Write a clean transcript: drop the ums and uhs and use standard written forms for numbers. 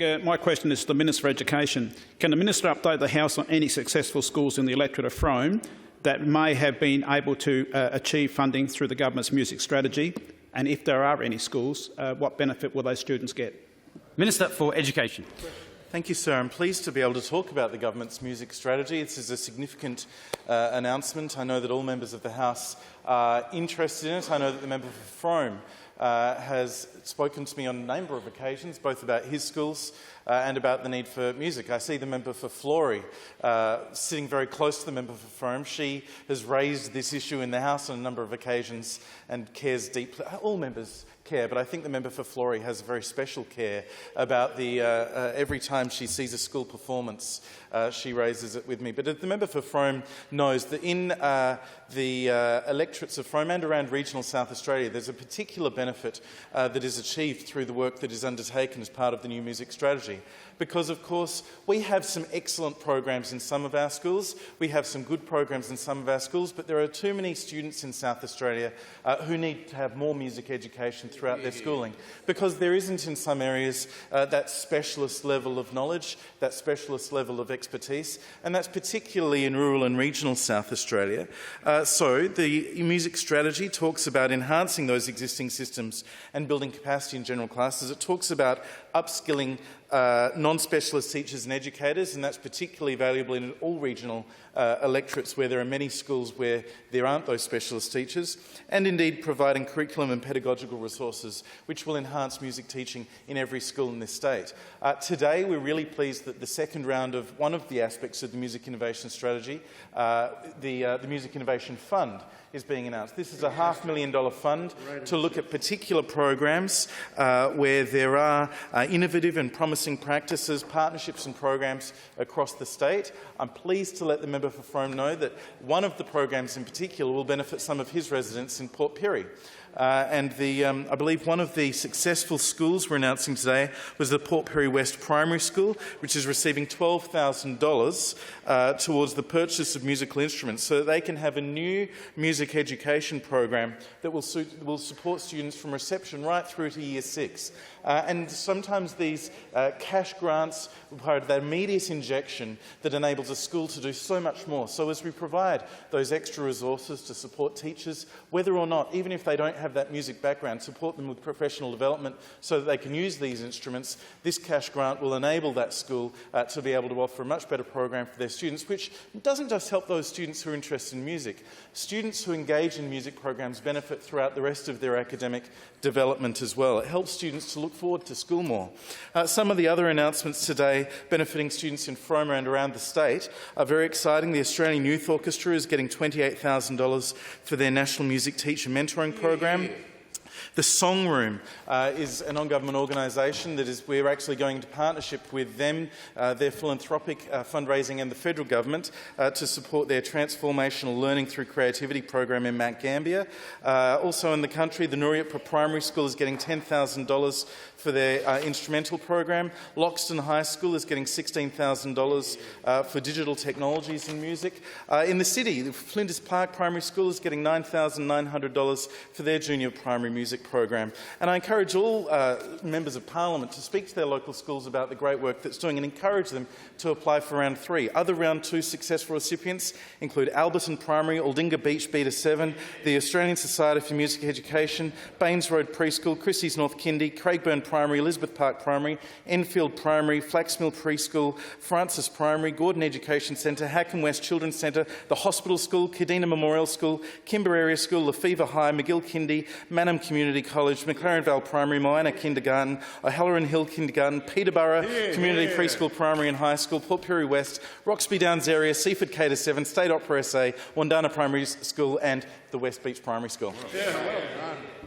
Speaker, my question is to the Minister for Education. Can the Minister update the House on any successful schools in the electorate of Frome that may have been able to achieve funding through the government's music strategy? And if there are any schools, what benefit will those students get? Minister for Education. Thank you, sir. I'm pleased to be able to talk about the government's music strategy. This is a significant announcement. I know that all members of the House are interested in it. I know that the member for Frome has spoken to me on a number of occasions, both about his schools and about the need for music. I see the member for Florey sitting very close to the member for Frome. She has raised this issue in the House on a number of occasions and cares deeply. All members care, but I think the member for Florey has a very special care about the every time she sees a school performance, she raises it with me. But the member for Frome knows that in the electorates of Frome and around regional South Australia, there's a particular benefit that is achieved through the work that is undertaken as part of the new music strategy. Because, of course, we have some excellent programs in some of our schools, we have some good programs in some of our schools, but there are too many students in South Australia who need to have more music education throughout their schooling, because there isn't in some areas that specialist level of knowledge, that specialist level of expertise, and that's particularly in rural and regional South Australia. So the music strategy talks about enhancing those existing systems and building capacity in general classes. It talks about upskilling non-specialist teachers and educators, and that's particularly valuable in all regional electorates where there are many schools where there aren't those specialist teachers, and indeed providing curriculum and pedagogical resources which will enhance music teaching in every school in this state. Today we're really pleased that the second round of one of the aspects of the Music Innovation Strategy, the Music Innovation Fund, is being announced. This is a $500,000 fund to look at particular programs where there are innovative and promising practices, partnerships and programs across the state. I'm pleased to let the member for Frome know that one of the programs in particular will benefit some of his residents in Port Pirie. I believe one of the successful schools we're announcing today was the Port Pirie West Primary School, which is receiving $12,000 towards the purchase of musical instruments so that they can have a new music education program that will support students from reception right through to Year 6. And sometimes these cash grants provide that immediate injection that enables a school to do so much more. So as we provide those extra resources to support teachers, whether or not, even if they don't have that music background, support them with professional development so that they can use these instruments, this cash grant will enable that school to be able to offer a much better program for their students, which doesn't just help those students who are interested in music. Students who engage in music programs benefit throughout the rest of their academic development as well. It helps students to look forward to school more. Some of the other announcements today benefiting students in Frome and around the state are very exciting. The Australian Youth Orchestra is getting $28,000 for their National Music Teacher Mentoring Program. The Song Room is an on-government organisation that we're actually going into partnership with them, their philanthropic fundraising and the federal government to support their transformational learning through creativity program in Mount Gambier. Also in the country, the Nooryappa Primary School is getting $10,000 for their instrumental program. Loxton High School is getting $16,000 for digital technologies in music. In the city, the Flinders Park Primary School is getting $9,900 for their junior primary music program. And I encourage all members of Parliament to speak to their local schools about the great work that's doing and encourage them to apply for Round 3. Other Round 2 successful recipients include Alberton Primary, Aldinga Beach Beta 7, the Australian Society for Music Education, Baines Road Preschool, Christie's North Kindy, Craigburn Primary, Elizabeth Park Primary, Enfield Primary, Flaxmill Preschool, Francis Primary, Gordon Education Centre, Hackham West Children's Centre, the Hospital School, Kadina Memorial School, Kimber Area School, Lefevre High, McGill Kindy, Manham Community College, McLaren Vale Primary, Moana Kindergarten, O'Halloran Hill Kindergarten, Peterborough Community Preschool Primary and High School, Port Pirie West, Roxby Downs Area, Seaford K-7, State Opera SA, Wandana Primary School and the West Beach Primary School.